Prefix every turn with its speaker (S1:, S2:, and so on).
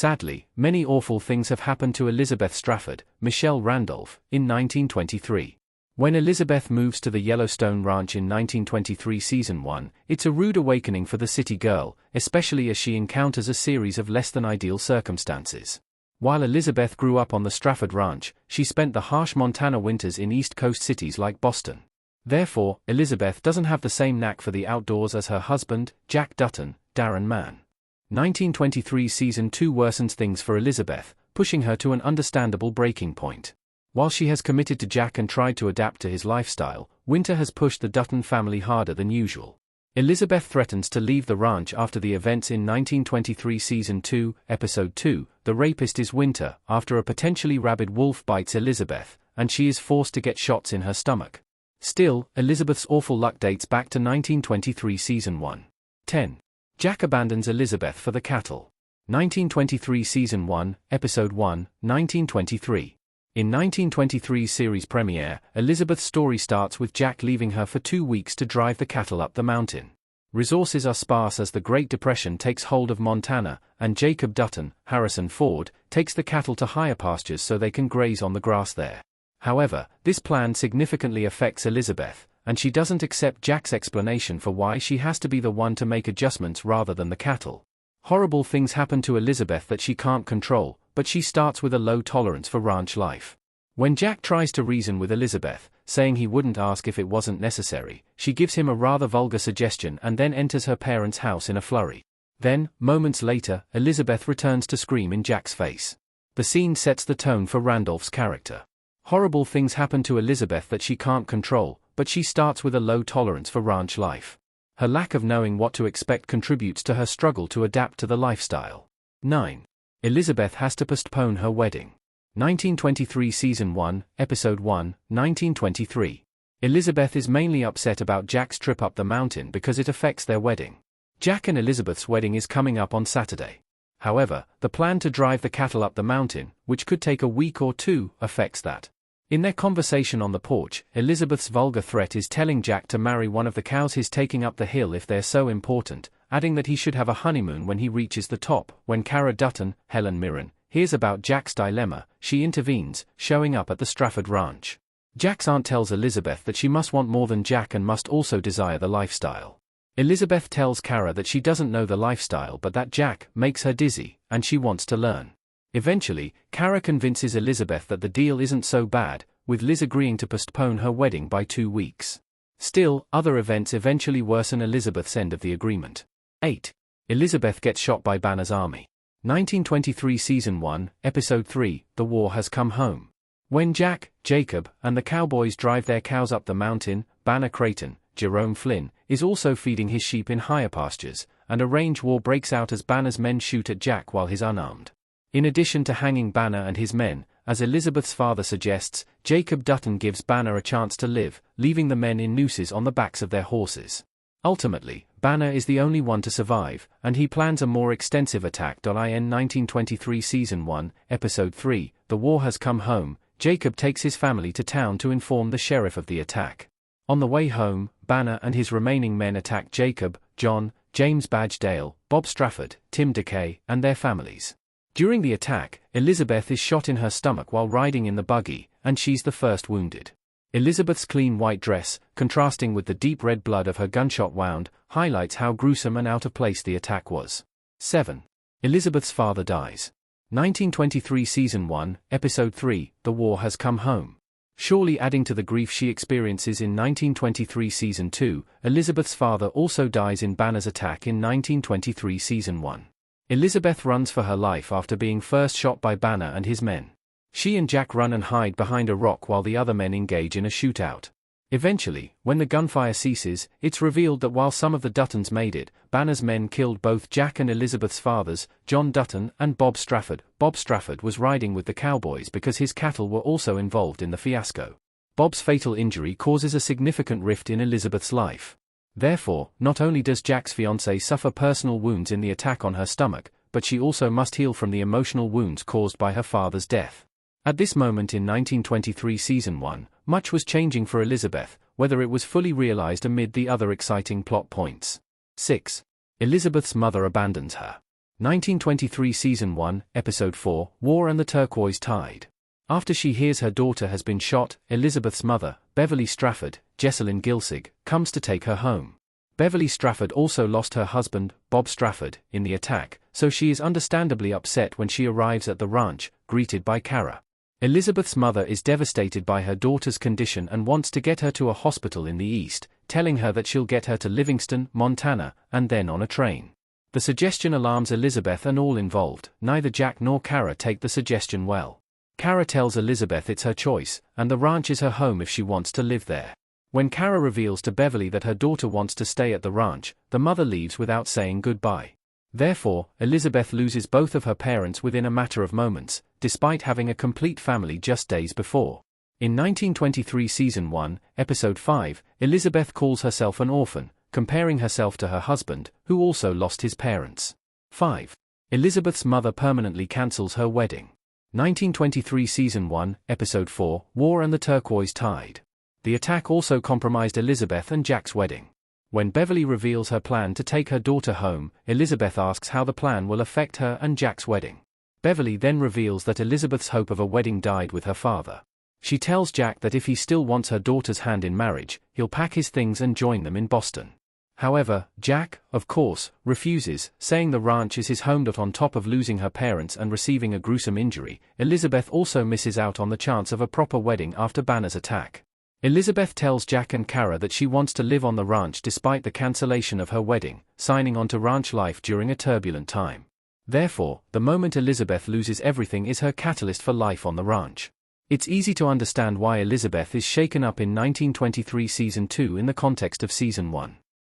S1: Sadly, many awful things have happened to Elizabeth Strafford, Michelle Randolph, in 1923. When Elizabeth moves to the Yellowstone Ranch in 1923 Season 1, it's a rude awakening for the city girl, especially as she encounters a series of less-than-ideal circumstances. While Elizabeth grew up on the Strafford Ranch, she spent the harsh Montana winters in East Coast cities like Boston. Therefore, Elizabeth doesn't have the same knack for the outdoors as her husband, Jack Dutton, Darren Mann. 1923 Season 2 worsens things for Elizabeth, pushing her to an understandable breaking point. While she has committed to Jack and tried to adapt to his lifestyle, winter has pushed the Dutton family harder than usual. Elizabeth threatens to leave the ranch after the events in 1923 Season 2, Episode 2, The Rapist is Winter, after a potentially rabid wolf bites Elizabeth, and she is forced to get shots in her stomach. Still, Elizabeth's awful luck dates back to 1923 Season 1. 10. Jack abandons Elizabeth for the cattle. 1923 Season 1, Episode 1, 1923. In 1923's series premiere, Elizabeth's story starts with Jack leaving her for 2 weeks to drive the cattle up the mountain. Resources are sparse as the Great Depression takes hold of Montana, and Jacob Dutton, Harrison Ford, takes the cattle to higher pastures so they can graze on the grass there. However, this plan significantly affects Elizabeth, and she doesn't accept Jack's explanation for why she has to be the one to make adjustments rather than the cattle. Horrible things happen to Elizabeth that she can't control, but she starts with a low tolerance for ranch life. When Jack tries to reason with Elizabeth, saying he wouldn't ask if it wasn't necessary, she gives him a rather vulgar suggestion and then enters her parents' house in a flurry. Then, moments later, Elizabeth returns to scream in Jack's face. The scene sets the tone for Randolph's character. Horrible things happen to Elizabeth that she can't control, but she starts with a low tolerance for ranch life. Her lack of knowing what to expect contributes to her struggle to adapt to the lifestyle. 9. Elizabeth has to postpone her wedding. 1923 Season 1, Episode 1, 1923. Elizabeth is mainly upset about Jack's trip up the mountain because it affects their wedding. Jack and Elizabeth's wedding is coming up on Saturday. However, the plan to drive the cattle up the mountain, which could take a week or two, affects that. In their conversation on the porch, Elizabeth's vulgar threat is telling Jack to marry one of the cows he's taking up the hill if they're so important, adding that he should have a honeymoon when he reaches the top. When Cara Dutton, Helen Mirren, hears about Jack's dilemma, she intervenes, showing up at the Strafford Ranch. Jack's aunt tells Elizabeth that she must want more than Jack and must also desire the lifestyle. Elizabeth tells Cara that she doesn't know the lifestyle but that Jack makes her dizzy, and she wants to learn. Eventually, Cara convinces Elizabeth that the deal isn't so bad, with Liz agreeing to postpone her wedding by 2 weeks. Still, other events eventually worsen Elizabeth's end of the agreement. 8. Elizabeth gets shot by Banner's army. 1923 Season 1, Episode 3, The War Has Come Home. When Jack, Jacob, and the cowboys drive their cows up the mountain, Banner Creighton, Jerome Flynn, is also feeding his sheep in higher pastures, and a range war breaks out as Banner's men shoot at Jack while he's unarmed. In addition to hanging Banner and his men, as Elizabeth's father suggests, Jacob Dutton gives Banner a chance to live, leaving the men in nooses on the backs of their horses. Ultimately, Banner is the only one to survive, and he plans a more extensive attack. In 1923 Season 1, Episode 3, The War Has Come Home, Jacob takes his family to town to inform the sheriff of the attack. On the way home, Banner and his remaining men attack Jacob, John, James Badgedale, Bob Strafford, Tim DeKay, and their families. During the attack, Elizabeth is shot in her stomach while riding in the buggy, and she's the first wounded. Elizabeth's clean white dress, contrasting with the deep red blood of her gunshot wound, highlights how gruesome and out of place the attack was. 7. Elizabeth's father dies. 1923 Season 1, Episode 3, The War Has Come Home. Surely adding to the grief she experiences in 1923 Season 2, Elizabeth's father also dies in Banner's attack in 1923 Season 1. Elizabeth runs for her life after being first shot by Banner and his men. She and Jack run and hide behind a rock while the other men engage in a shootout. Eventually, when the gunfire ceases, it's revealed that while some of the Duttons made it, Banner's men killed both Jack and Elizabeth's fathers, John Dutton and Bob Strafford. Bob Strafford was riding with the cowboys because his cattle were also involved in the fiasco. Bob's fatal injury causes a significant rift in Elizabeth's life. Therefore, not only does Jack's fiancée suffer personal wounds in the attack on her stomach, but she also must heal from the emotional wounds caused by her father's death. At this moment in 1923 Season 1, much was changing for Elizabeth, whether it was fully realized amid the other exciting plot points. 6. Elizabeth's mother abandons her. 1923 Season 1, Episode 4, War and the Turquoise Tide. After she hears her daughter has been shot, Elizabeth's mother, Beverly Strafford, Jessalyn Gilsig, comes to take her home. Beverly Strafford also lost her husband, Bob Strafford, in the attack, so she is understandably upset when she arrives at the ranch, greeted by Kara. Elizabeth's mother is devastated by her daughter's condition and wants to get her to a hospital in the east, telling her that she'll get her to Livingston, Montana, and then on a train. The suggestion alarms Elizabeth and all involved. Neither Jack nor Kara take the suggestion well. Kara tells Elizabeth it's her choice, and the ranch is her home if she wants to live there. When Kara reveals to Beverly that her daughter wants to stay at the ranch, the mother leaves without saying goodbye. Therefore, Elizabeth loses both of her parents within a matter of moments, despite having a complete family just days before. In 1923 Season 1, Episode 5, Elizabeth calls herself an orphan, comparing herself to her husband, who also lost his parents. 5. Elizabeth's mother permanently cancels her wedding. 1923 Season 1, Episode 4, War and the Turquoise Tide. The attack also compromised Elizabeth and Jack's wedding. When Beverly reveals her plan to take her daughter home, Elizabeth asks how the plan will affect her and Jack's wedding. Beverly then reveals that Elizabeth's hope of a wedding died with her father. She tells Jack that if he still wants her daughter's hand in marriage, he'll pack his things and join them in Boston. However, Jack, of course, refuses, saying the ranch is his home. On top of losing her parents and receiving a gruesome injury, Elizabeth also misses out on the chance of a proper wedding after Banner's attack. Elizabeth tells Jack and Kara that she wants to live on the ranch despite the cancellation of her wedding, signing on to ranch life during a turbulent time. Therefore, the moment Elizabeth loses everything is her catalyst for life on the ranch. It's easy to understand why Elizabeth is shaken up in 1923 Season 2 in the context of Season 1.